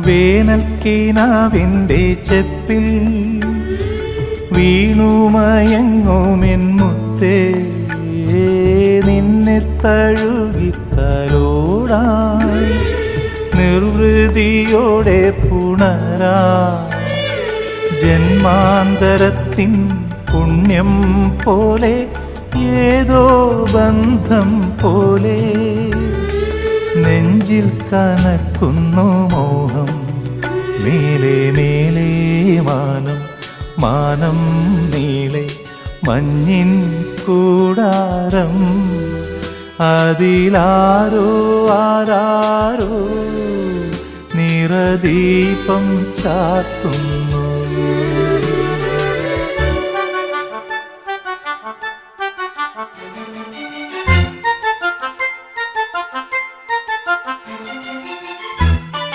വേനൽക്കിനാവിൻ്റെ ചെപ്പിൽ വീണുമയങ്ങുമെൻ മുത്തേ, നിന്നെ തഴുകിത്തലോടാൻ നിർവൃതിയോടെ പുണരാ ജന്മാന്തരത്തിൻ പുണ്യം പോലെ ഏതോ ബന്ധം പോലെ നെഞ്ചിൽ കനക്കുന്നു മോഹം. മേലെ മേലെ മാനം, മാനം നീളെ മഞ്ഞിൻ കൂടാരം, അതിലാരോ ആരാരോ നിറദീപം ചാർത്തുന്നു.